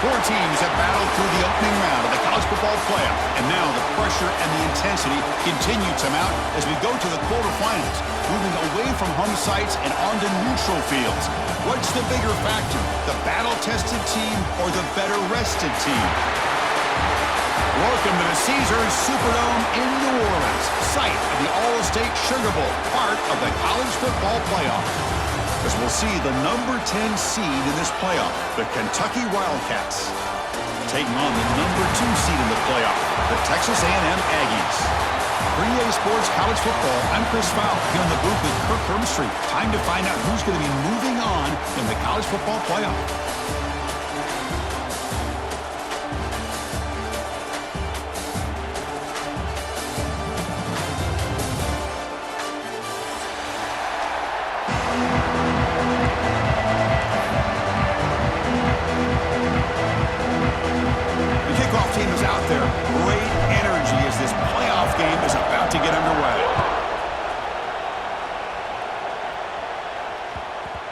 Four teams have battled through the opening round of the college football playoff, and now the pressure and the intensity continue to mount as we go to the quarterfinals, moving away from home sites and onto neutral fields. What's the bigger factor, the battle-tested team or the better-rested team? Welcome to the Caesars Superdome in New Orleans, site of the All-State Sugar Bowl, part of the college football playoff. As we'll see the number 10 seed in this playoff, the Kentucky Wildcats, taking on the number 2 seed in the playoff, the Texas A&M Aggies. For EA Sports College Football, I'm Chris Fowle, here in the booth with Kirk Herbstreit. Time to find out who's going to be moving on in the college football playoff.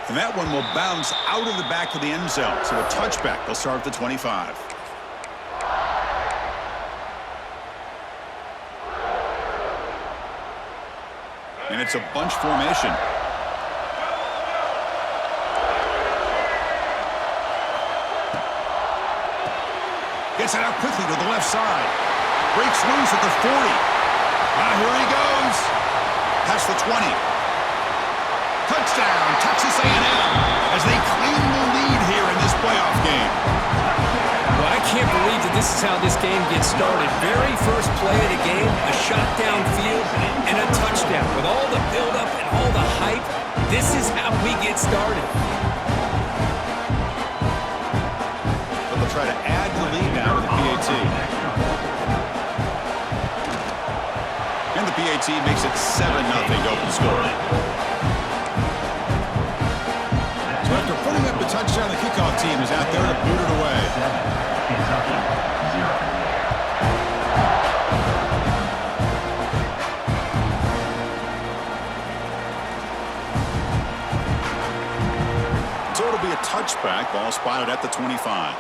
And that one will bounce out of the back of the end zone. So a touchback. They'll start at the 25. And it's a bunch formation. Gets it out quickly to the left side. Breaks loose at the 40. Now here he goes. Past the 20. Touchdown, Texas A&M, as they claim the lead here in this playoff game. Well, I can't believe that this is how this game gets started. Very first play of the game, a shot downfield, and a touchdown. With all the buildup and all the hype, this is how we get started. But they'll try to add the lead now with the PAT. And the PAT makes it 7-0 open score. After putting up the touchdown, the kickoff team is out there to boot it away. So it'll be a touchback. Ball spotted at the 25.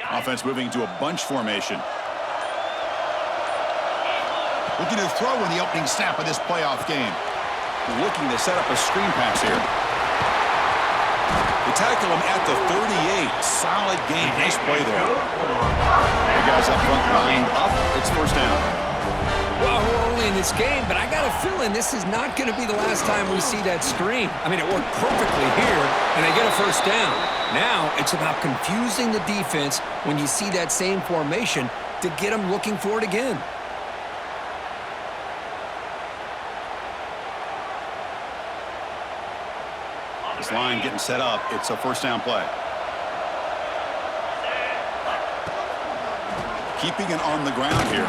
Offense moving to a bunch formation. Looking to throw in the opening snap of this playoff game. Looking to set up a screen pass here. They tackle him at the 38. Solid game. Nice play there. The guys up front lined up. It's first down. Well, we're only in this game, but I got a feeling this is not going to be the last time we see that screen. I mean, it worked perfectly here, and they get a first down. Now it's about confusing the defense when you see that same formation to get them looking for it again. This line getting set up. It's a first down play. Keeping it on the ground here.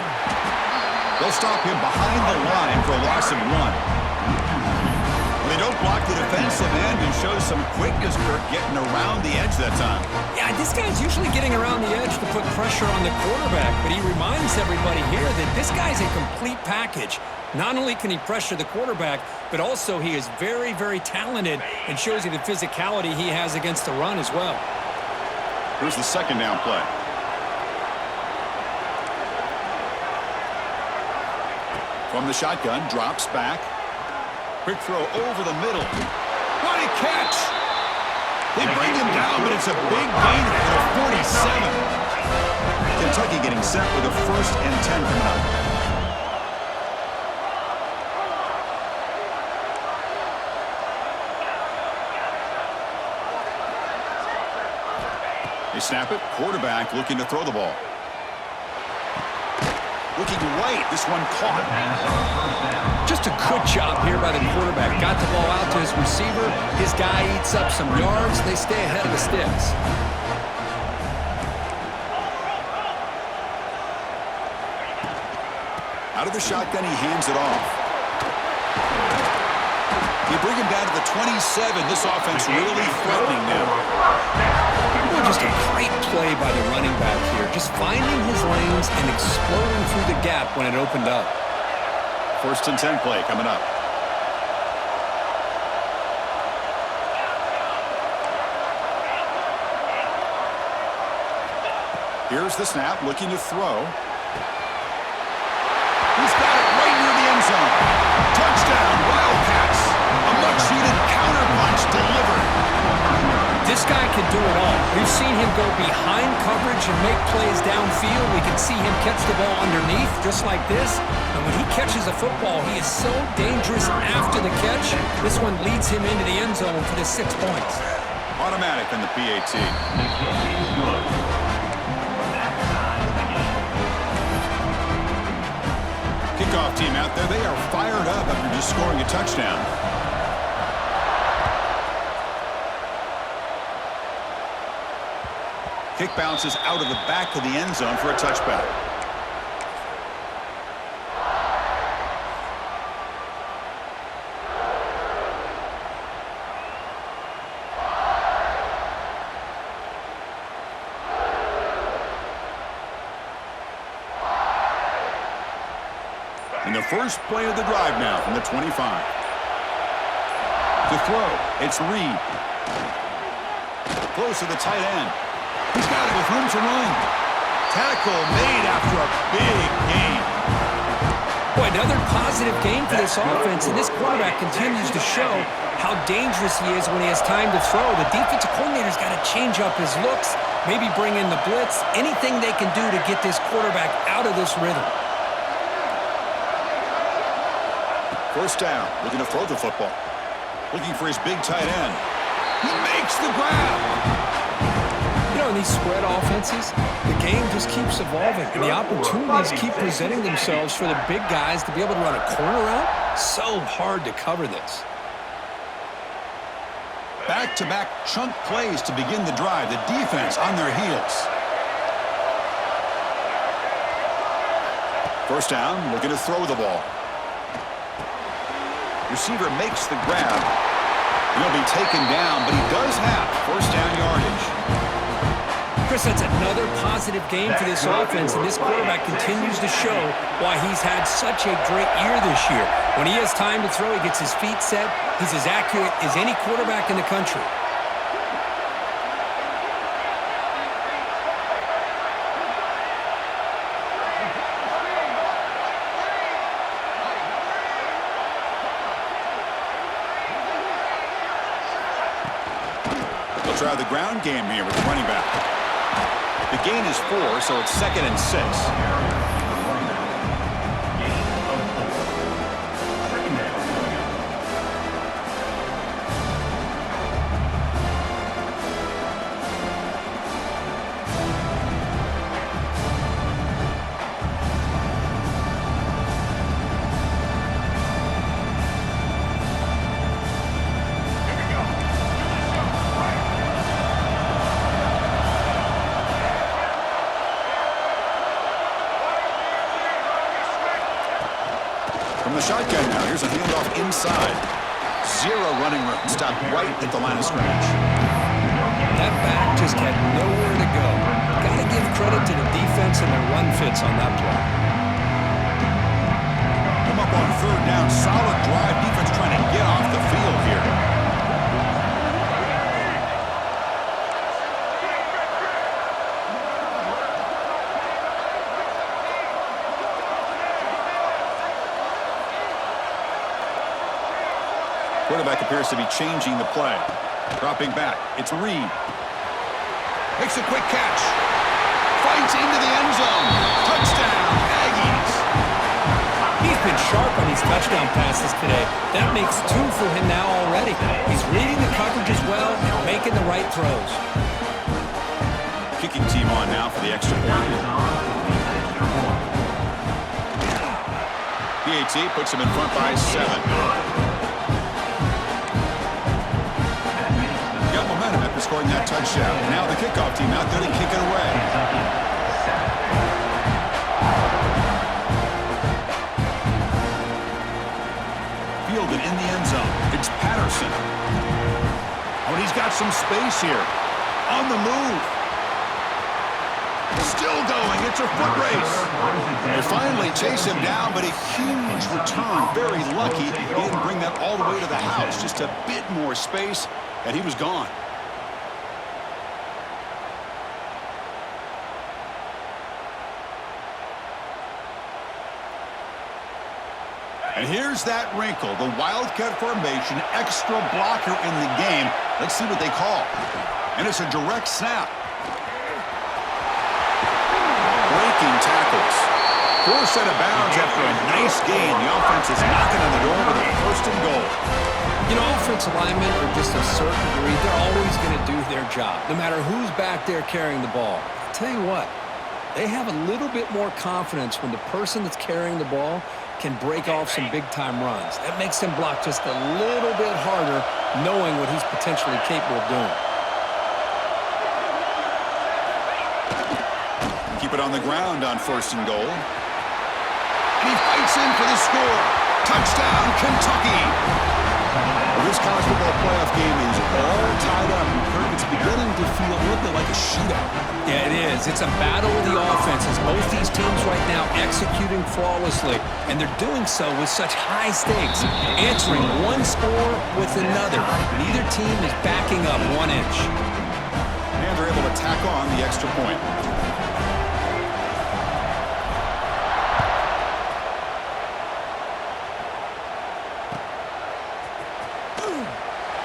They'll stop him behind the line for a loss of 1. They don't block the defensive end and shows some quickness, Kirk, getting around the edge that time. Yeah, this guy's usually getting around the edge to put pressure on the quarterback, but he reminds everybody here that this guy's a complete package. Not only can he pressure the quarterback, but also he is very, very talented and shows you the physicality he has against the run as well. Here's the second down play. From the shotgun, drops back. Quick throw over the middle. What a catch! They bring him down, but it's a big gain for the 47. Kentucky getting set with a 1st and 10 coming up. snap it. Quarterback looking to throw the ball. Looking right. This one caught. Just a good job here by the quarterback. Got the ball out to his receiver. His guy eats up some yards. They stay ahead of the sticks. Out of the shotgun, he hands it off. You bring him down to the 27. This offense really threatening now. Well, just a great play by the running back here. Just finding his lanes and exploding through the gap when it opened up. 1st and 10 play coming up. Here's the snap, looking to throw. He's got it right near the end zone. Touchdown, Wildcats. A much-needed counter-punch delivered. This guy can do it all. We've seen him go behind coverage and make plays downfield. We can see him catch the ball underneath, just like this. And when he catches a football, he is so dangerous after the catch. This one leads him into the end zone for the 6 points. Automatic on the PAT. Kickoff team out there. They are fired up after just scoring a touchdown. Kick bounces out of the back of the end zone for a touchback. And the first play of the drive now from the 25. To throw, it's Reed. Close to the tight end. He's got it with room to run. Tackle made after a big gain. Boy, another positive game for this offense, and this quarterback continues to show how dangerous he is when he has time to throw. The defensive coordinator's got to change up his looks, maybe bring in the blitz, anything they can do to get this quarterback out of this rhythm. 1st down, looking to throw the football. Looking for his big tight end. He makes the grab. You know, in these spread offenses, the game just keeps evolving, and the opportunities keep presenting themselves for the big guys to be able to run a corner route. So hard to cover this. Back-to-back chunk plays to begin the drive. The defense on their heels. 1st down, looking to throw the ball. Receiver makes the grab. He'll be taken down, but he does have 1st down yardage. Chris, that's another positive game for this offense, and this quarterback continues to show why he's had such a great year this year. When he has time to throw, he gets his feet set. He's as accurate as any quarterback in the country. They'll try the ground game here with the running back. The gain is 4, so it's 2nd and 6. From the shotgun now, here's a handoff inside. 0 running room, stopped right at the line of scrimmage. That back just had nowhere to go. Got to give credit to the defense and their run fits on that play. Come up on 3rd down, solid drive. Defense trying to get off the field here. Quarterback appears to be changing the play. Dropping back. It's Reed. Makes a quick catch. Fights into the end zone. Touchdown, Aggies. He's been sharp on these touchdown passes today. That makes 2 for him now already. He's reading the coverage as well and making the right throws. kicking team on now for the extra point. PAT puts him in front by 7. Got momentum after scoring that touchdown. Now the kickoff team out there to kick it away. Fielded in the end zone. It's Patterson. Oh, and he's got some space here. On the move. Still going. It's a foot race. They finally chase him down, but a huge return. Very lucky he didn't bring that all the way to the house. Just a bit more space, and he was gone. And here's that wrinkle, the Wildcat formation, extra blocker in the game. Let's see what they call. And it's a direct snap. Breaking tackles. Forced out of bounds after a nice gain. The offense is knocking on the door with a 1st and goal. You know, offensive linemen are just a certain breed. They're always going to do their job, no matter who's back there carrying the ball. I'll tell you what, they have a little bit more confidence when the person that's carrying the ball can break off some big-time runs. That makes him block just a little bit harder, knowing what he's potentially capable of doing. Keep it on the ground on 1st and goal. And he fights in for the score. Touchdown, Kentucky! Well, this college football playoff game is all tied up. And it's beginning to feel a little bit like a shootout. Yeah, it is. It's a battle of the offenses. Both these teams right now executing flawlessly, and they're doing so with such high stakes, answering one score with another. Neither team is backing up 1 inch. And they're able to tack on the extra point.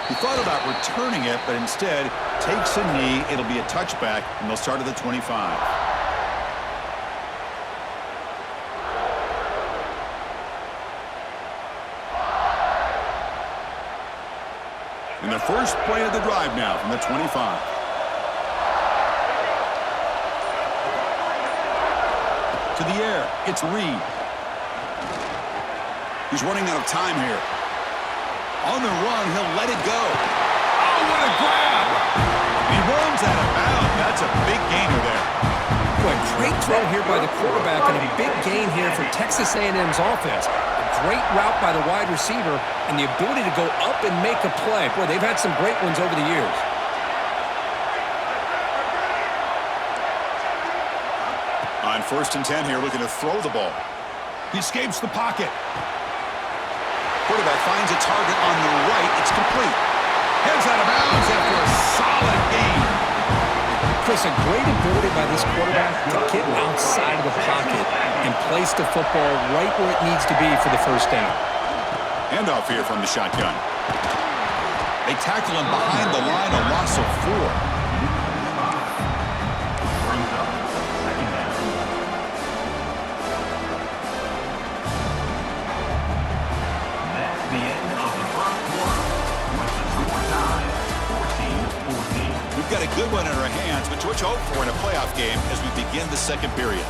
He thought about returning it, but instead takes a knee. It'll be a touchback, and they'll start at the 25. And the first play of the drive now from the 25. To the air, it's Reed. He's running out of time here. On the run, he'll let it go. Oh, what a grab! He runs out of bounds. That's a big gainer there. Boy, great throw here by the quarterback and a big gain here for Texas A&M's offense. A great route by the wide receiver and the ability to go up and make a play. Boy, they've had some great ones over the years. On 1st and 10 here, looking to throw the ball. He escapes the pocket. Quarterback finds a target on the right. It's complete. Heads out of bounds after a solid gain. Chris, a great ability by this quarterback to get outside of the pocket and place the football right where it needs to be for the 1st down. Handoff here from the shotgun. They tackle him behind the line, a loss of 4. Got a good one in our hands, but what you hope for in a playoff game as we begin the 2nd period.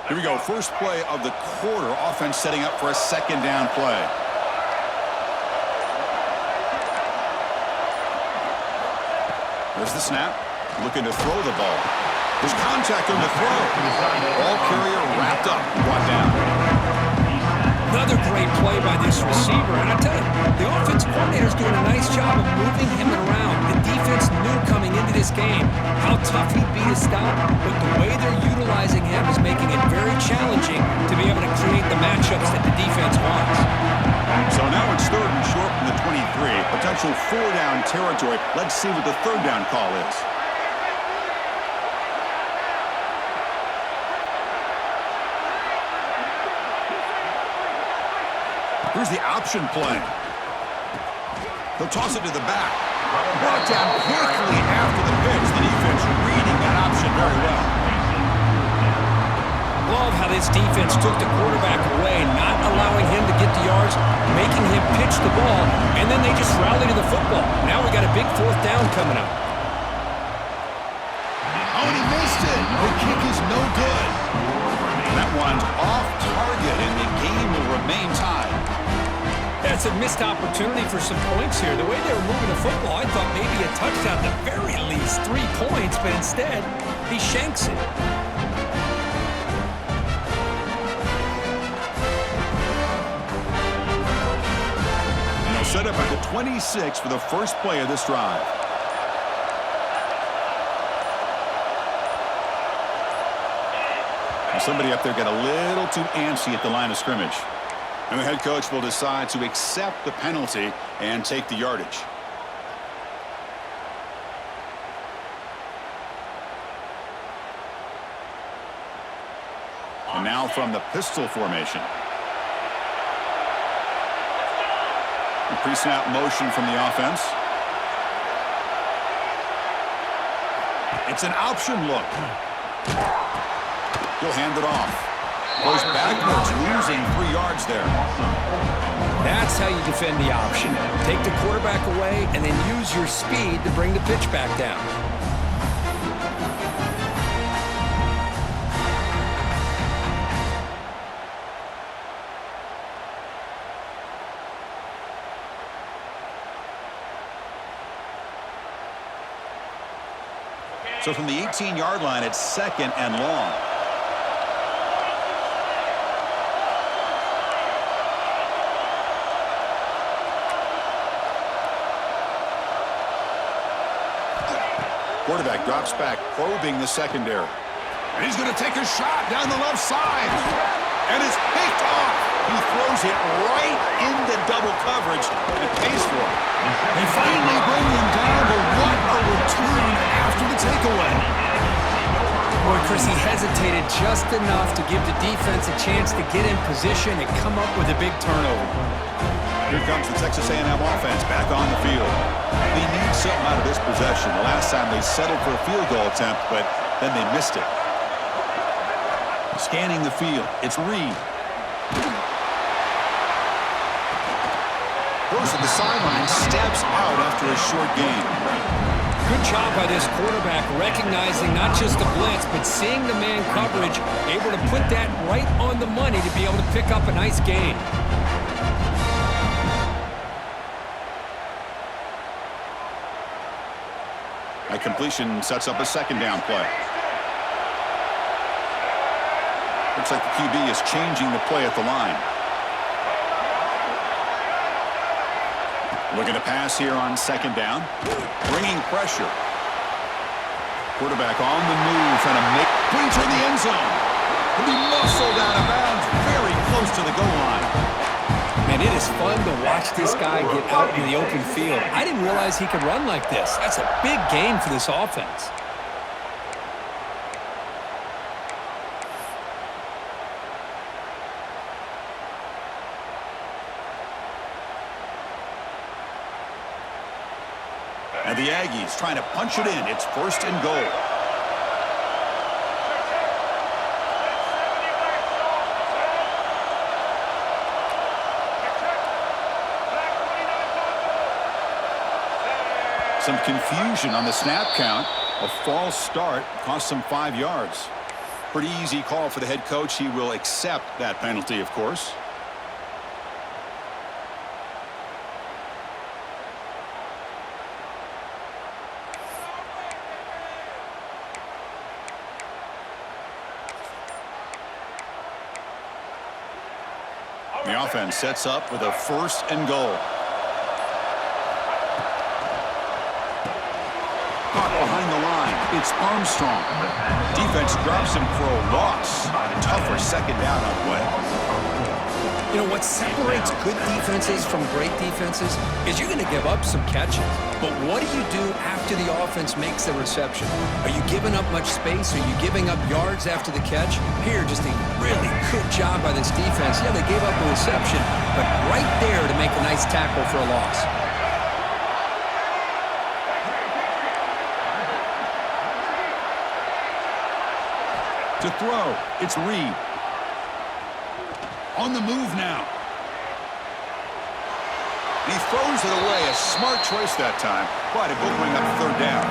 Here we go, first play of the quarter. Offense setting up for a 2nd down play. There's the snap, looking to throw the ball. There's contact on the throw. Ball carrier wrapped up, brought down. Another great play by this receiver. And I tell you, the offensive coordinator is doing a nice job of moving him around. The defense knew coming into this game how tough he'd be to stop, but the way they're utilizing him is making it very challenging to be able to create the matchups that the defense wants. So now it's 3rd and short from the 23. Potential 4-down territory. Let's see what the 3rd down call is. Here's the option play. They'll toss it to the back. Brought down quickly after the pitch. The defense reading that option very well. love how this defense took the quarterback away, not allowing him to get the yards, making him pitch the ball, and then they just rallied to the football. Now we got a big fourth down coming up. Oh, and he missed it. The kick is no good. That one's off target, and the game will remain tied. That's a missed opportunity for some points here. The way they were moving the football, I thought maybe a touchdown, at the very least 3 points, but instead, he shanks it. And they'll set up at the 26 for the first play of this drive. And somebody up there got a little too antsy at the line of scrimmage. And the head coach will decide to accept the penalty and take the yardage. And now from the pistol formation. A pre-snap motion from the offense. It's an option look. He'll hand it off. Goes backwards, losing 3 yards there. That's how you defend the option. Take the quarterback away and then use your speed to bring the pitch back down. So from the 18-yard line, it's 2nd and long. Quarterback drops back, probing the secondary. And he's going to take a shot down the left side. And it's picked off. He throws it right into double coverage and pays for it. They finally bring him down, but what a return after the takeaway. Boy, Chris, he hesitated just enough to give the defense a chance to get in position and come up with a big turnover. Here comes the Texas A&M offense back on the field. They need something out of this possession. The last time they settled for a field goal attempt, but then they missed it. Scanning the field, it's Reed. Goes to the sideline, steps out after a short gain. Good job by this quarterback recognizing not just the blitz, but seeing the man coverage, able to put that right on the money to be able to pick up a nice gain. That completion sets up a 2nd down play. Looks like the QB is changing the play at the line. Looking to pass here on 2nd down. Bringing pressure. Quarterback on the move, trying to make points in the end zone. He'll be muscled out of bounds, very close to the goal line. Man, it is fun to watch this guy get out in the open field. I didn't realize he could run like this. That's a big gain for this offense. And the Aggies trying to punch it in. It's 1st and goal. Some confusion on the snap count. A false start cost them 5 yards. Pretty easy call for the head coach. He will accept that penalty, of course. The offense sets up with a 1st and goal. Caught behind the line. It's Armstrong. Defense drops him for a loss. Tougher 2nd down on the way. You know, what separates good defenses from great defenses is you're going to give up some catches. But what do you do after the offense makes the reception? Are you giving up much space? Are you giving up yards after the catch? Here, just a really good job by this defense. Yeah, they gave up a reception, but right there to make a nice tackle for a loss. To throw, it's Reed. On the move now. And he throws it away. A smart choice that time, but it will bring up third down.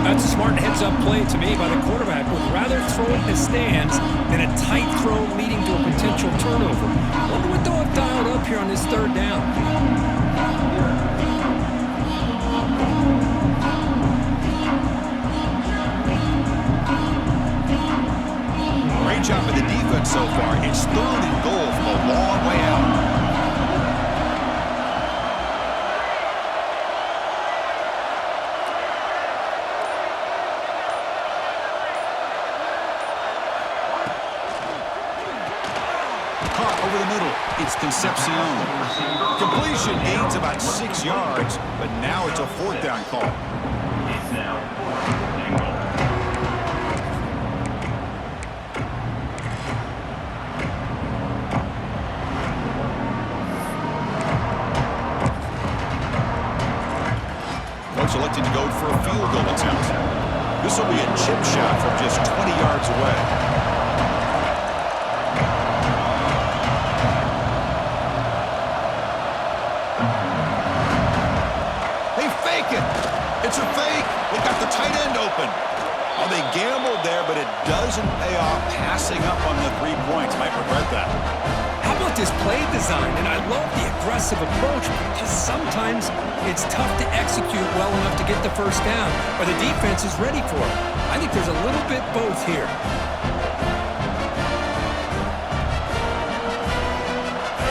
That's a smart heads-up play to me by the quarterback. Would rather throw it in the stands than a tight throw leading to a potential turnover. Wonder what they'll have dialed up here on this third down. Great job of the defense so far. It's 3rd and goal from a long way out. Caught over the middle. It's Concepcion. Completion gains about 6 yards, but now it's a 4th down call. It's now. Coach electing to go for a field goal attempt. This will be a chip shot from just 20 yards away. They fake it. It's a fake. They got the tight end open. Oh, they gambled there, but it doesn't pay off. Passing up on the 3 points. Might regret that. How about this play design? And I love the aggressive approach because sometimes it's tough to execute well enough to get the first down, or the defense is ready for it. I think there's a little bit both here.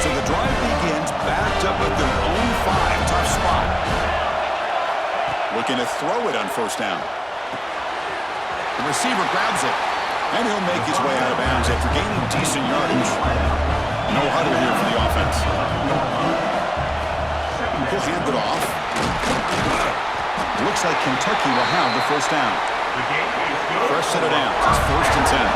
So the drive begins backed up at their own 5. Tough spot. Looking to throw it on first down. The receiver grabs it, and he'll make his way out of bounds after gaining decent yardage. No huddle here for the offense. He'll hand it off. Looks like Kentucky will have the first down. Fresh set of downs. It's 1st and 10.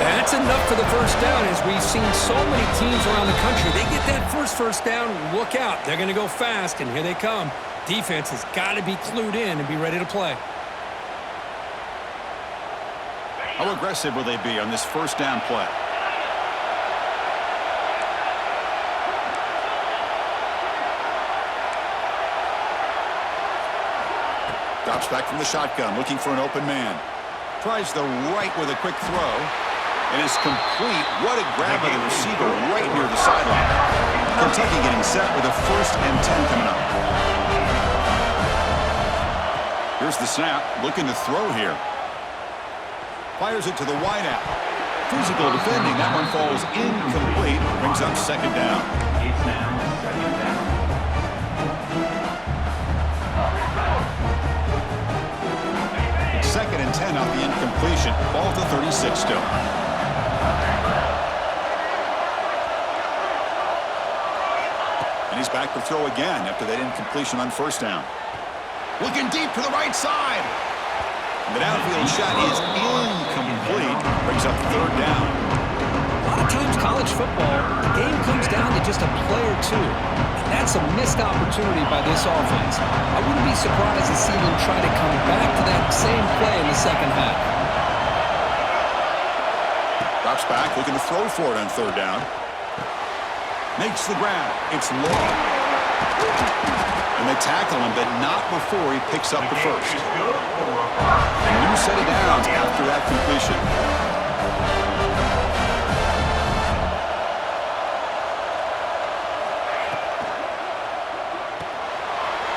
That's enough for the first down. As we've seen so many teams around the country, they get that first down, look out. They're going to go fast, and here they come. Defense has got to be clued in and be ready to play. How aggressive will they be on this first down play? Drops back from the shotgun, looking for an open man. Tries the right with a quick throw. And it's complete. What a grab by the receiver right near the sideline. Kentucky getting set with a 1st and 10 coming up. Here's the snap. Looking to throw here. Fires it to the wideout. Physical defending. That one falls incomplete. Brings up 2nd down. It's now 2nd down. 2nd and 10 off the incompletion. Ball to 36 still. And he's back to throw again after that incompletion on first down. Looking deep to the right side. The downfield shot is incomplete. Brings up 3rd down. A lot of times college football, the game comes down to just a play or two. And that's a missed opportunity by this offense. I wouldn't be surprised to see them try to come back to that same play in the second half. Drops back, looking to throw for it on 3rd down. Makes the grab. It's low. And they tackle him, but not before he picks up the first. A new set of downs after that completion.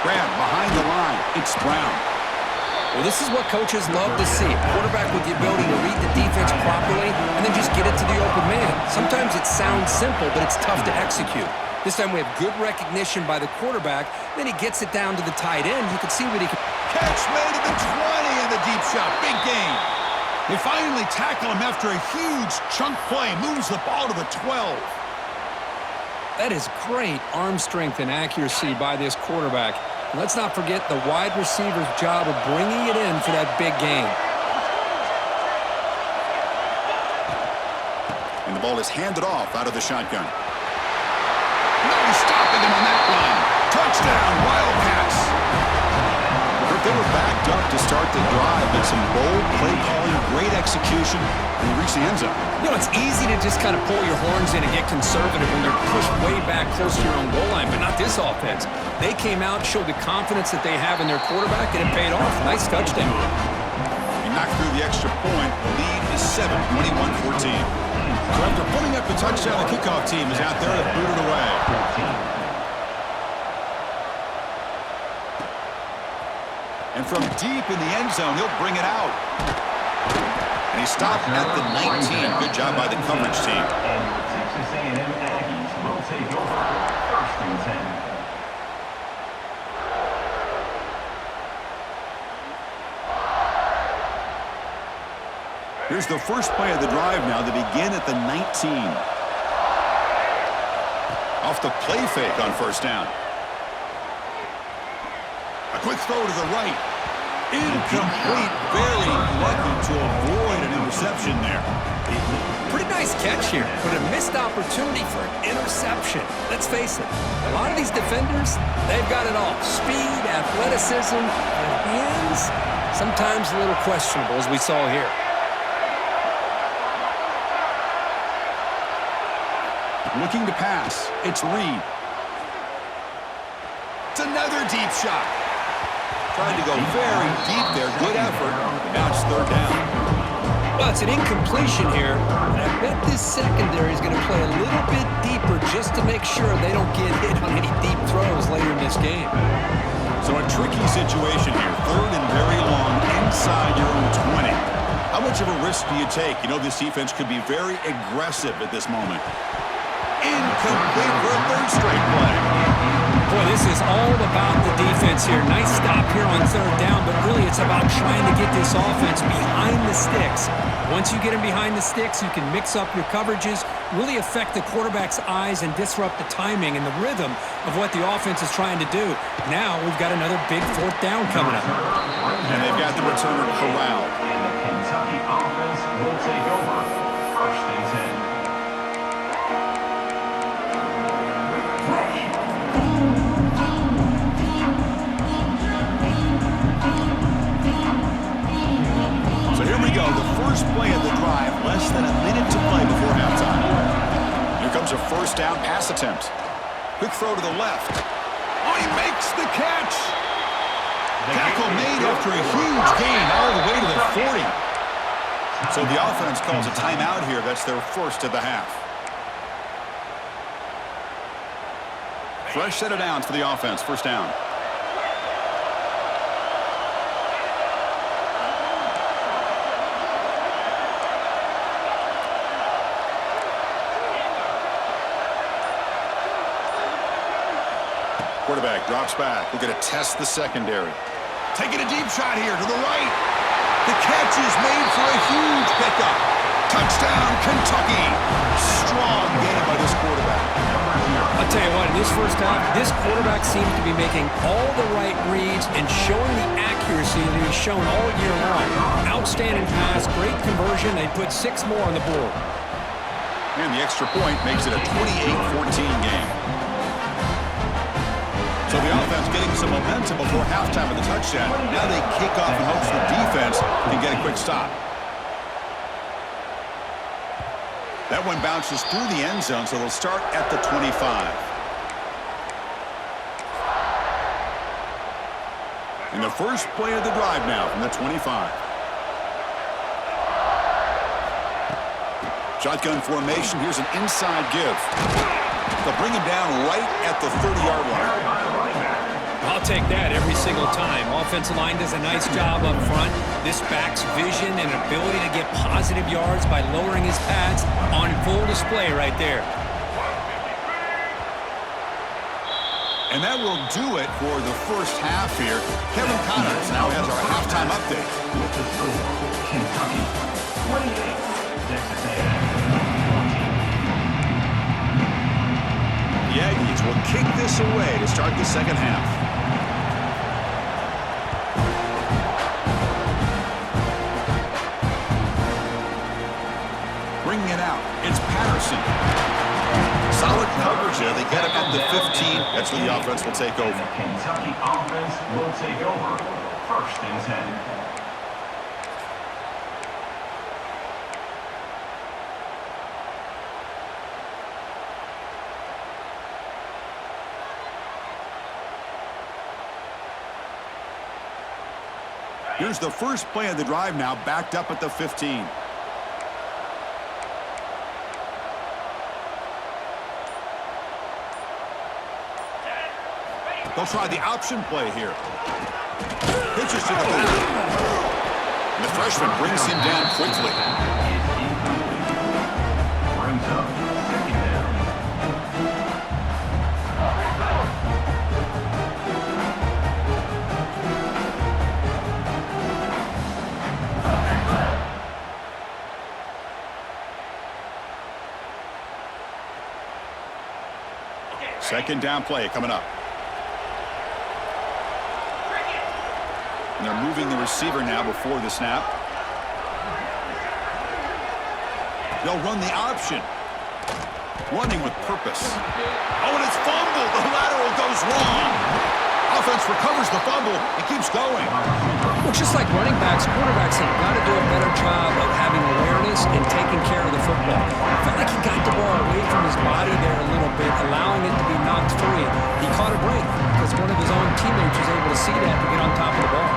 Grab behind the line. It's Brown. Well, this is what coaches love to see. A quarterback with the ability to read the defense properly and then just get it to the open man. Sometimes it sounds simple, but it's tough to execute. This time we have good recognition by the quarterback. Then he gets it down to the tight end. You can see what he can. Catch made at the 20 and the deep shot. Big gain. They finally tackle him after a huge chunk play. Moves the ball to the 12. That is great arm strength and accuracy by this quarterback. And let's not forget the wide receiver's job of bringing it in for that big gain. And the ball is handed off out of the shotgun. No stopping him on that line. Touchdown, Wildcats. If they were back hyped up to start the drive, but some bold play calling, great execution, and he reached the end zone. You know, it's easy to just kind of pull your horns in and get conservative when you're pushed way back close to your own goal line, but not this offense. They came out, showed the confidence that they have in their quarterback, and it paid off. Nice touchdown. He knocked through the extra point. The lead is 7, 21-14. So after putting up the touchdown, the kickoff team is out there to boot it away. And from deep in the end zone, he'll bring it out. And he stopped at the 19. Good job by the coverage team. And Texas A&M Aggies will take over 1st and 10. Here's the first play of the drive now. They begin at the 19. Off the play fake on first down. A quick throw to the right. Incomplete. Very lucky to avoid an interception there. Pretty nice catch here, but a missed opportunity for an interception. Let's face it, a lot of these defenders, they've got it all. Speed, athleticism, and hands, sometimes a little questionable, as we saw here. Looking to pass. It's Reed. It's another deep shot. Tried to go very deep there. Good effort. Now it's third down. Well, it's an incompletion here, and I bet this secondary is going to play a little bit deeper just to make sure they don't get hit on any deep throws later in this game. So a tricky situation here. Third and very long inside your own 20. How much of a risk do you take? You know this defense could be very aggressive at this moment. Incomplete for a third straight play. Boy, this is all about the defense here. Nice stop here on third down, but really it's about trying to get this offense behind the sticks. Once you get them behind the sticks, you can mix up your coverages, really affect the quarterback's eyes and disrupt the timing and the rhythm of what the offense is trying to do. Now we've got another big fourth down coming up. And they've got the returner corralled. And the Kentucky offense will take over 1st and 10. Here we go, the first play of the drive, less than a minute to play before halftime. Here comes a first down pass attempt. Quick throw to the left. Oh, he makes the catch! Tackle made after a huge gain all the way to the 40. So the offense calls a timeout here. That's their first of the half. Fresh set of downs for the offense, first down. Quarterback drops back. We're going to test the secondary. Taking a deep shot here to the right. The catch is made for a huge pickup. Touchdown, Kentucky. Strong game by this quarterback. I'll tell you what, in this first half, this quarterback seems to be making all the right reads and showing the accuracy that he's shown all year long. Outstanding pass, great conversion. They put 6 more on the board. And the extra point makes it a 28-14 game. So the offense getting some momentum before halftime of the touchdown. Now they kick off in hopes the defense can get a quick stop. That one bounces through the end zone, so they'll start at the 25. And the first play of the drive now from the 25. Shotgun formation. Here's an inside give. They'll bring him down right at the 30-yard line. I'll take that every single time. Offensive line does a nice job up front. This back's vision and ability to get positive yards by lowering his pads on full display right there. And that will do it for the first half here. Kevin Connors now has our halftime update. With the score, Kentucky 28, Texas A&M 14. The Aggies will kick this away to start the second half. Bringing it out, it's Patterson. Solid coverage there. They get him at the 15. That's where the offense will take over. Kentucky offense will take over First and 10. Here's the first play of the drive now, backed up at the 15. They'll try the option play here. Pitches to the boot. And the freshman brings him down quickly. Brings up second down. Second down play coming up. And they're moving the receiver now before the snap. They'll run the option. Running with purpose. Oh, and it's fumbled. The lateral goes wrong. Offense recovers the fumble and keeps going. Well, just like running backs, quarterbacks have got to do a better job of having awareness and taking care of the football. I felt like he got the ball away from his body there a little bit, allowing it to be knocked free. He caught a break because one of his own teammates was able to see that and get on top of the ball.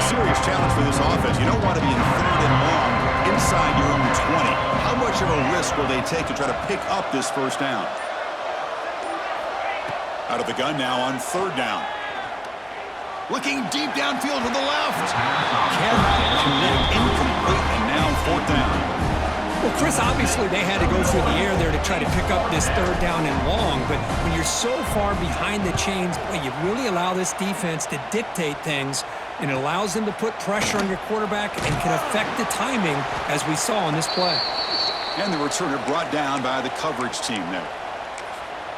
Serious challenge for this offense. You don't want to be in third and long inside your own 20. How much of a risk will they take to try to pick up this first down? Out of the gun now on third down. Looking deep downfield to the left. Cannot connect, incomplete, and now fourth down. Well, Chris, obviously they had to go through the air there to try to pick up this third down and long, but when you're so far behind the chains, boy, you really allow this defense to dictate things, and it allows them to put pressure on your quarterback and can affect the timing, as we saw on this play. And the returner brought down by the coverage team there.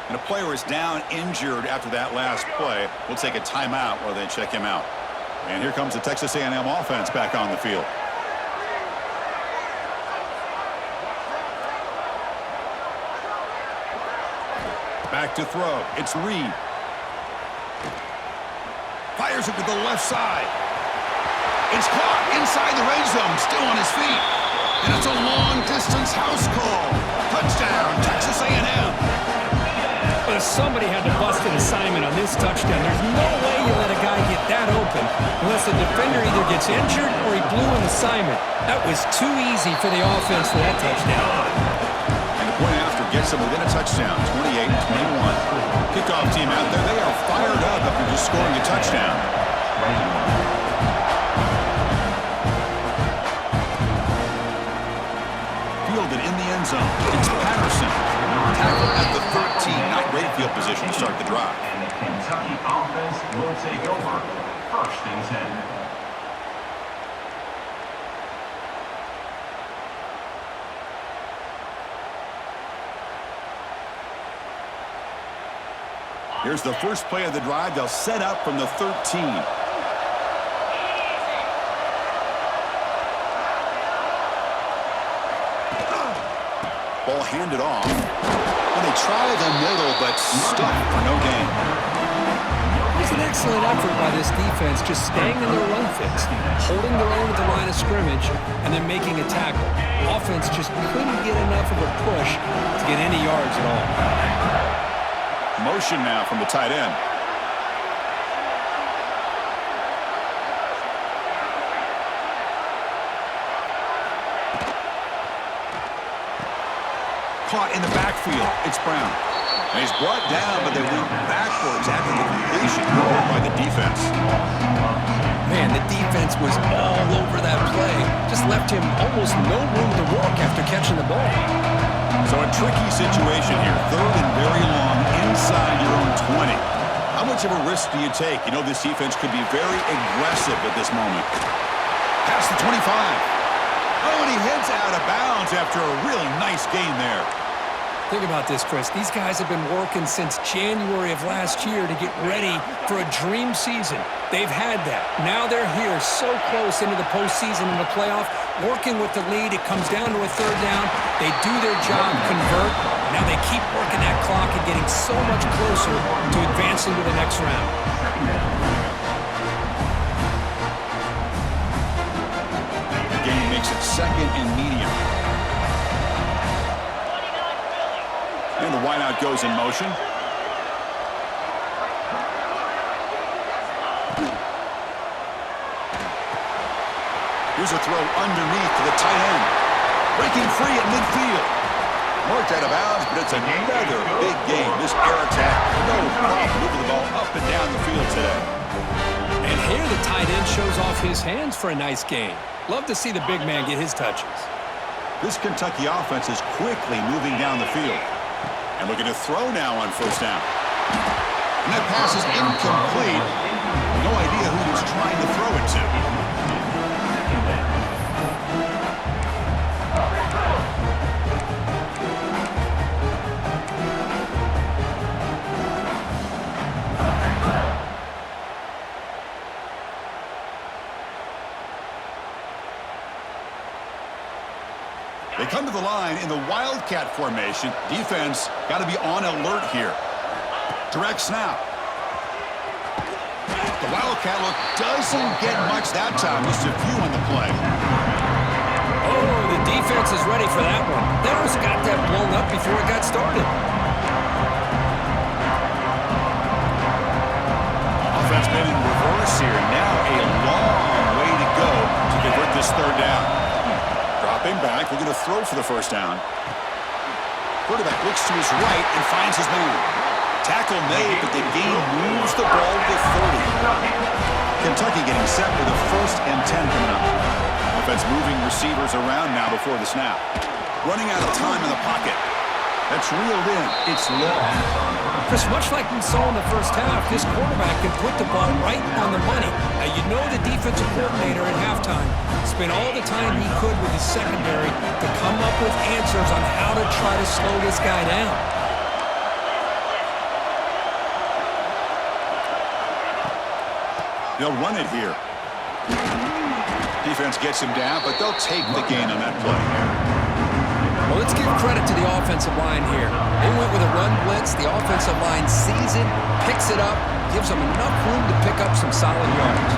And a player is down injured after that last play. We'll take a timeout while they check him out. And here comes the Texas A&M offense back on the field. Back to throw. It's Reed. Fires it to the left side. It's caught inside the red zone, still on his feet. And it's a long-distance house call. Touchdown, Texas A&M. But somebody had to bust an assignment on this touchdown. There's no way you let a guy get that open unless the defender either gets injured or he blew an assignment. That was too easy for the offense for that touchdown. And the point after gets them within a touchdown, 28-21. Kickoff team out there, they are fired up after just scoring a touchdown. Fielded in the end zone. It's Patterson. Tackle at the 13. Not great field position to start the drive. And the Kentucky offense will take over. First and 10. Here's the first play of the drive. They'll set up from the 13. Ball handed off. And they try the middle, but stuck for no gain. It's an excellent effort by this defense, just staying in their run fix, holding their own at the line of scrimmage, and then making a tackle. Offense just couldn't get enough of a push to get any yards at all. Motion now from the tight end. Caught in the backfield. It's Brown. And he's brought down, but they went backwards after the completion by the defense. Man, the defense was all over that play. Just left him almost no room to walk after catching the ball. So a tricky situation here. Third and very long inside your own 20. How much of a risk do you take? You know this defense could be very aggressive at this moment. Past the 25. Oh, and he heads out of bounds after a really nice gain there. Think about this, Chris. These guys have been working since January of last year to get ready for a dream season. They've had that. Now they're here so close into the postseason and the playoff, working with the lead. It comes down to a third down. They do their job, convert. Now they keep working that clock and getting so much closer to advancing to the next round. The game makes it second and medium. And the wideout goes in motion. Here's a throw underneath to the tight end. Breaking free at midfield. Marked out of bounds, but it's another big game. This air attack, no problem moving the ball up and down the field today. And here the tight end shows off his hands for a nice game. Love to see the big man get his touches. This Kentucky offense is quickly moving down the field. And looking to throw now on first down. And that pass is incomplete. No idea who he was trying to throw it to. They come to the line in the Wildcat formation. Defense got to be on alert here. Direct snap. The Wildcat look doesn't get much that time. Just a few on the play. Oh, the defense is ready for that one. They almost got that blown up before it got started. Offense been in reverse here. Now a long way to go to convert this third down. Dropping back, looking to throw for the first down. Quarterback looks to his right and finds his man. Tackle made, but the game moves the ball to 30. Kentucky getting set with a 1st and 10 coming up. Offense moving receivers around now before the snap. Running out of time in the pocket. That's reeled in. It's long. Chris, much like we saw in the first half, this quarterback can put the ball right on the money. Now, you know the defensive coordinator at halftime spent all the time he could with his secondary to come up with answers on how to try to slow this guy down. They'll run it here. Defense gets him down, but they'll take the gain on that play. Well, let's give credit to the offensive line here. They went with a run blitz. The offensive line sees it, picks it up, gives them enough room to pick up some solid yards.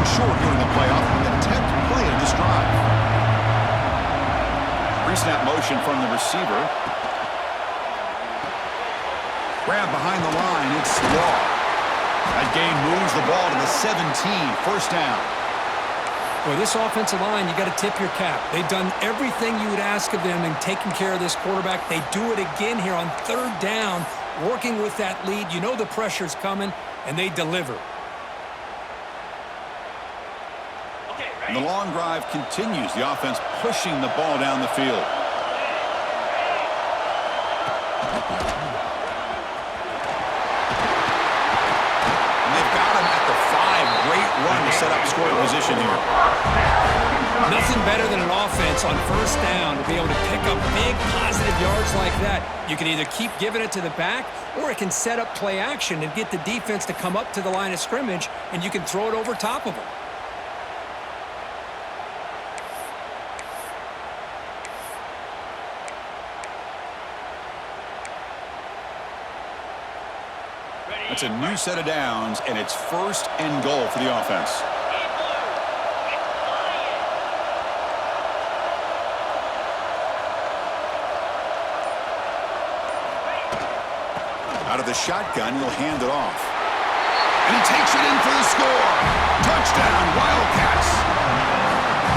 Short here in the playoff on the 10th play of this drive. Pre-snap motion from the receiver. Grab behind the line. It's Law. That gain moves the ball to the 17. First down. Well, this offensive line, you got to tip your cap. They've done everything you would ask of them in taking care of this quarterback. They do it again here on third down, working with that lead. You know the pressure's coming, and they deliver. And the long drive continues. The offense pushing the ball down the field. And they've got him at the 5. Great run to set up scoring position here. Nothing better than an offense on first down to be able to pick up big positive yards like that. You can either keep giving it to the back, or it can set up play action and get the defense to come up to the line of scrimmage, and you can throw it over top of them. It's a new set of downs, and it's 1st and goal for the offense. Out of the shotgun, he'll hand it off. And he takes it in for the score. Touchdown, Wildcats.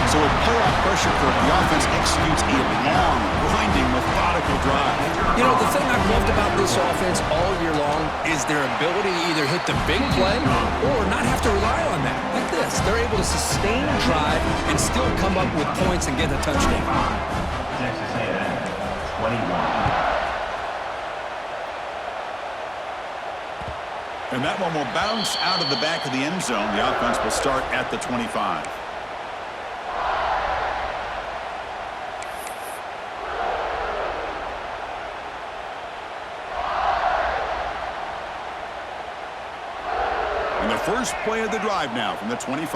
So So with playoff pressure curve, the offense executes a long, grinding, methodical drive. You know, the thing I've loved about this offense all year long is their ability to either hit the big play or not have to rely on that. Like this, they're able to sustain a drive and still come up with points and get a touchdown. Texas A&M, 21. And that one will bounce out of the back of the end zone. The offense will start at the 25. And the first play of the drive now from the 25.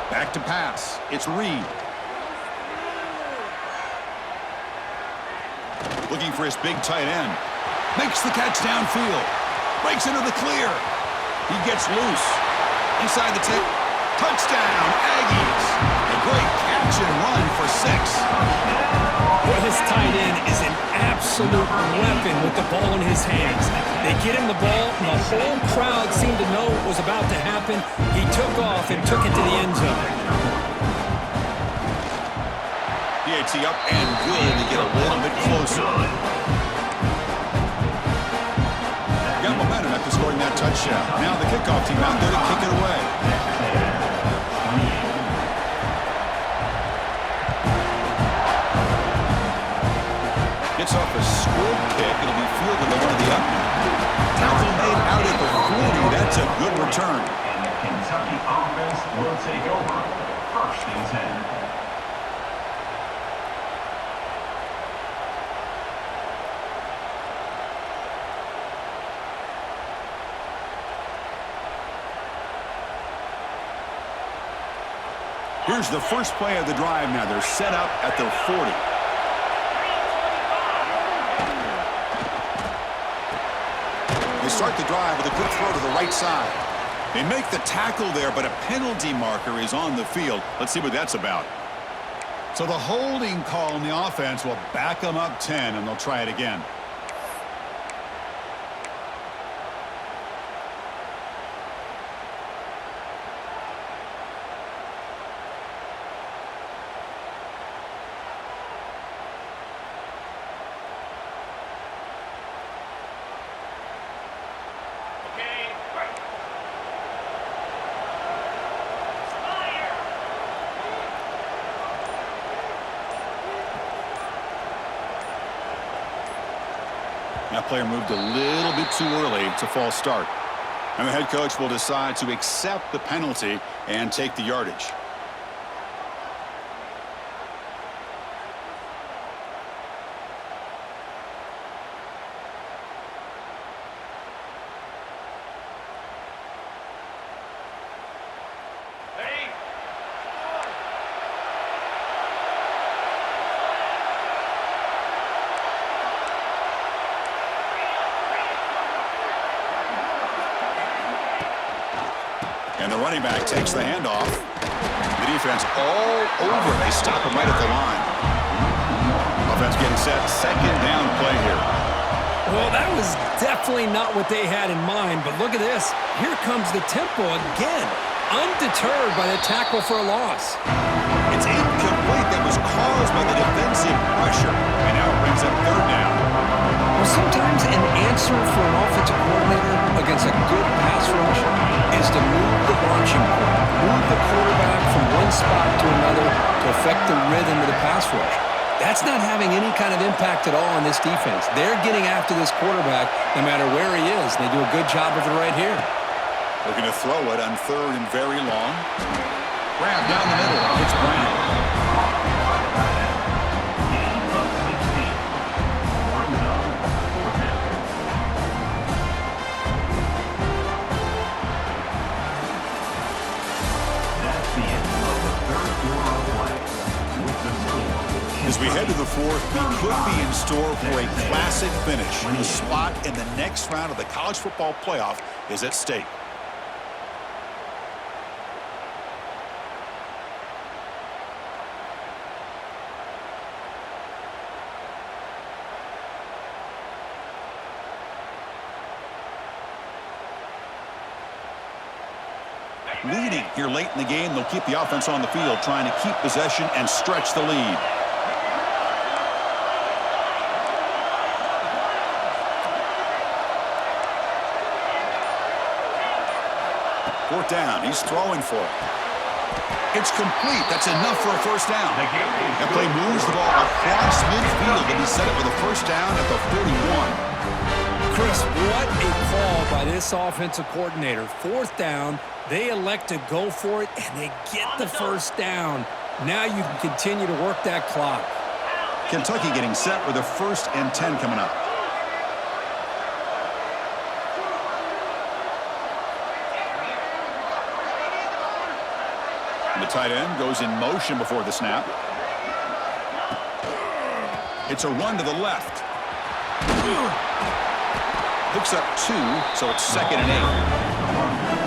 Back to pass. It's Reed. Looking for his big tight end. Makes the catch downfield. Breaks into the clear. He gets loose. Inside the 10. Touchdown, Aggies. A great catch and run for 6. Boy, this tight end is an absolute weapon with the ball in his hands. They get him the ball, and the whole crowd seemed to know what was about to happen. He took off and took it to the end zone. PAT up and good to get a little bit closer. Got momentum after scoring that touchdown. Now the kickoff team out there to kick it away. Gets off a squib kick. It'll be fielded to one of the up. Tackle made out at the 40. That's a good return. And the Kentucky offense will take over. First and 10. Here's the first play of the drive now. They're set up at their 40. They start the drive with a good throw to the right side. They make the tackle there, but a penalty marker is on the field. Let's see what that's about. So the holding call on the offense will back them up 10, and they'll try it again. That player moved a little bit too early. It's a false start. And the head coach will decide to accept the penalty and take the yardage. And the running back takes the handoff. The defense all over. They stop him right at the line. Offense getting set. Second down play here. Well, that was definitely not what they had in mind, but look at this. Here comes the tempo again. Undeterred by the tackle for a loss. It's incomplete. That was caused by the defensive pressure. And now it brings up third down. Well, sometimes an answer for an offensive coordinator against a good pass rush is to move the launching point, move the quarterback from one spot to another to affect the rhythm of the pass rush. That's not having any kind of impact at all on this defense. They're getting after this quarterback no matter where he is. They do a good job of it right here. Looking to throw it on third and very long. Grab down the middle. It's Brown. As we head to the fourth, we could be in store for a classic finish. The spot in the next round of the college football playoff is at stake. Leading here late in the game, they'll keep the offense on the field, trying to keep possession and stretch the lead. Fourth down, he's throwing for it. It's complete. That's enough for a first down. That play moves the ball across midfield, and he set it with a first down at the 41. Chris, what a call by this offensive coordinator. Fourth down, they elect to go for it, and they get the first down. Now you can continue to work that clock. Kentucky getting set with a 1st and 10 coming up. The tight end goes in motion before the snap. It's a run to the left. Picks up 2, so it's 2nd and 8.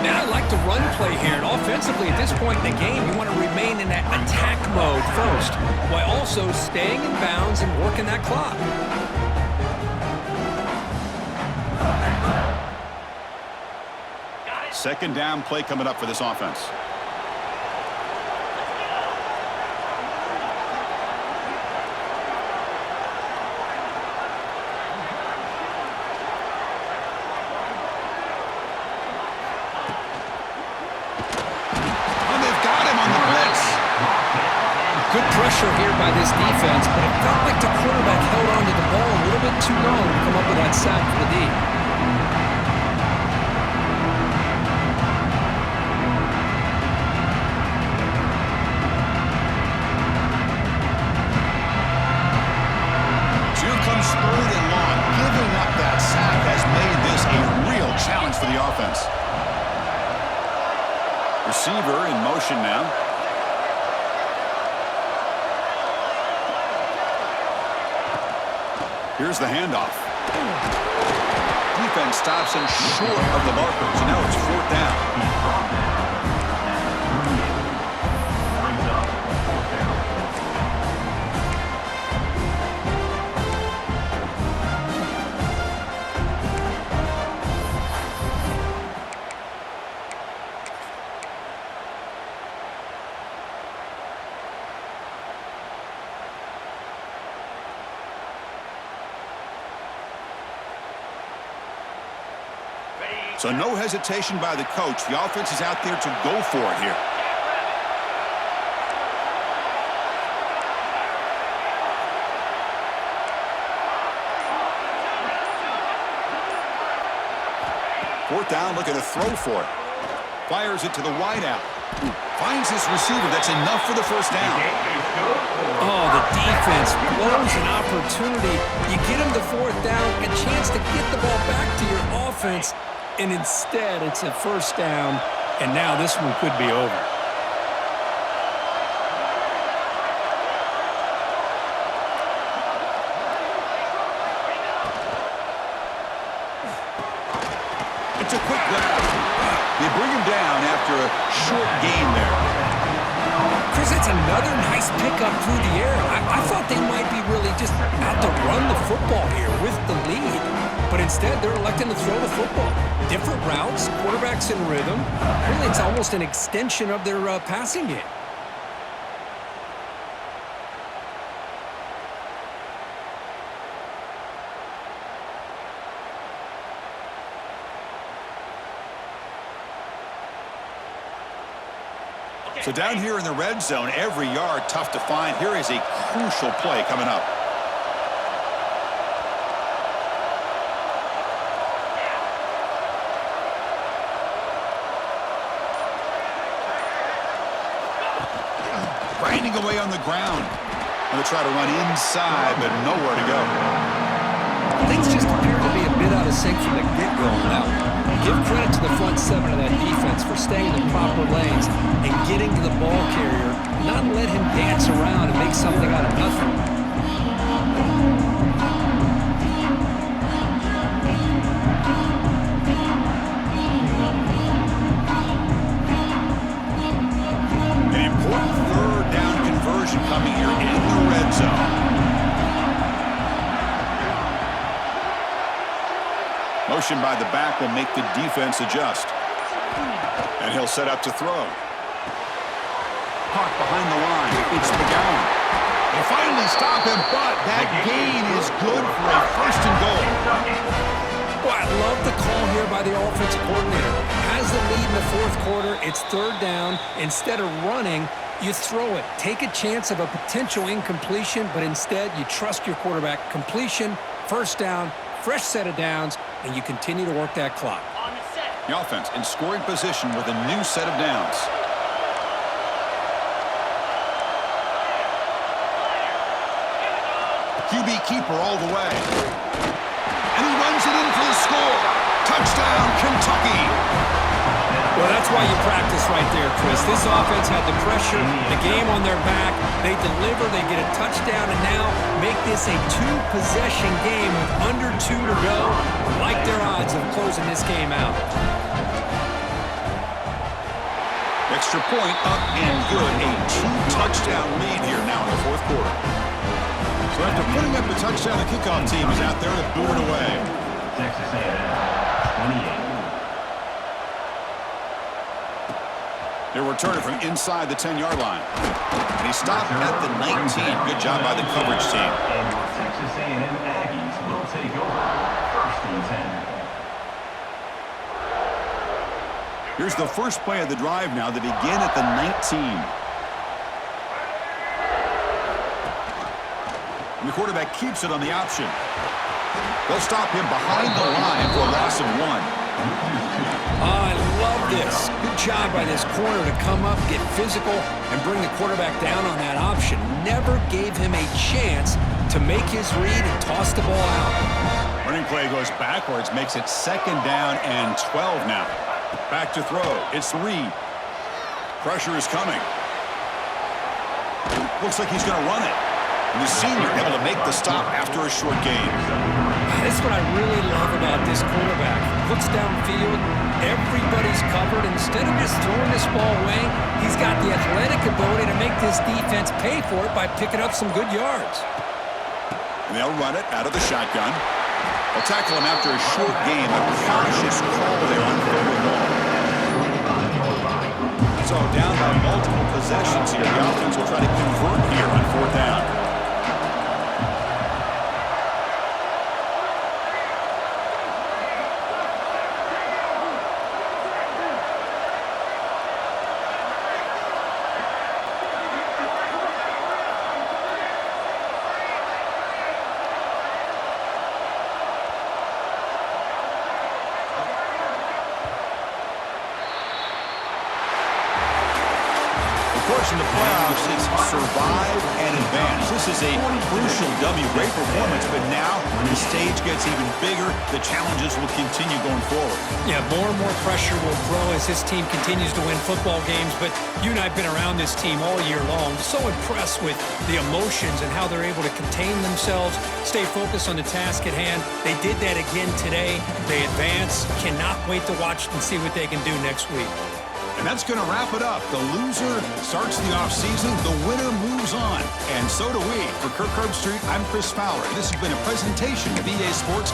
Now I like the run play here. And offensively, at this point in the game, you want to remain in that attack mode first, while also staying in bounds and working that clock. Second down play coming up for this offense. Good pressure here by this defense, but it felt like the quarterback held on to the ball a little bit too long to come up with that sack for the D. So here comes 3rd and long. Giving up that sack has made this a real challenge for the offense. Receiver in motion now. Here's the handoff. Defense stops him short of the markers, and now it's 4th down. So no hesitation by the coach. The offense is out there to go for it here. Fourth down, looking to throw for it. Fires it to the wideout. Finds his receiver. That's enough for the first down. Oh, the defense blows an opportunity. You get him the 4th down, a chance to get the ball back to your offense. And instead, it's a first down, and now this one could be over. It's a quick grab. They bring him down after a short gain there. Chris, it's another nice pickup through the air. I thought they might be really just out to run the football here with the lead. But instead, they're electing to throw the football. Different routes, quarterbacks in rhythm. Really, it's almost an extension of their passing game. So down here in the red zone, every yard tough to find. Here is a crucial play coming up. Grinding away on the ground. Going to try to run inside, but nowhere to go. Things just appear to be a bit out of sync from the get-go on that one. Give credit to the front 7 of that defense for staying in the proper lanes and getting to the ball carrier, not let him dance around and make something out of nothing. Coming here in the red zone. Motion by the back will make the defense adjust. And he'll set up to throw. Caught behind the line. It's McGowan. They finally stop him, but that gain is good for a first and goal. Well, I love the call here by the offensive coordinator. Has the lead in the fourth quarter. It's third down. Instead of running, you throw it. Take a chance of a potential incompletion, but instead you trust your quarterback. Completion, first down, fresh set of downs, and you continue to work that clock. The offense in scoring position with a new set of downs. QB keeper all the way. And he runs it in for the score. Touchdown, Kentucky. Well, that's why you practice right there, Chris. This offense had the pressure, the game on their back. They deliver, they get a touchdown, and now make this a two-possession game with under 2 to go. Like their odds of closing this game out. Extra point up and good. A 2-touchdown lead here now in the fourth quarter. So after putting up the touchdown, the kickoff team is out there to boot it away. Texas A&M, 28. They're returning from inside the 10-yard line. And he stopped at the 19. Good job by the coverage team. And your Texas A&M Aggies will take over first and 10. Here's the first play of the drive now. They begin at the 19. And the quarterback keeps it on the option. They'll stop him behind the line for a loss of 1. I love this. Good job by this corner to come up, get physical, and bring the quarterback down on that option. Never gave him a chance to make his read and toss the ball out. Running play goes backwards, makes it second down and 12 now. Back to throw. It's Reed. Pressure is coming. Looks like he's going to run it. And the senior able to make the stop after a short gain. That's what I really love about this quarterback. Looks downfield, everybody's covered. Instead of just throwing this ball away, he's got the athletic ability to make this defense pay for it by picking up some good yards. And they'll run it out of the shotgun. They'll tackle him after a short gain. A cautious call there on third and long. So down by multiple possessions here. The offense will try to convert here on fourth down. In the playoffs, it's survive and advance. This is a crucial W. Great performance, but now when the stage gets even bigger, the challenges will continue going forward. Yeah, more and more pressure will grow as this team continues to win football games, but you and I have been around this team all year long. So impressed with the emotions and how they're able to contain themselves, stay focused on the task at hand. They did that again today. They advance. Cannot wait to watch and see what they can do next week. And that's going to wrap it up. The loser starts the offseason. The winner moves on. And so do we. For Kirk Herbstreit, I'm Chris Fowler. This has been a presentation of EA Sports.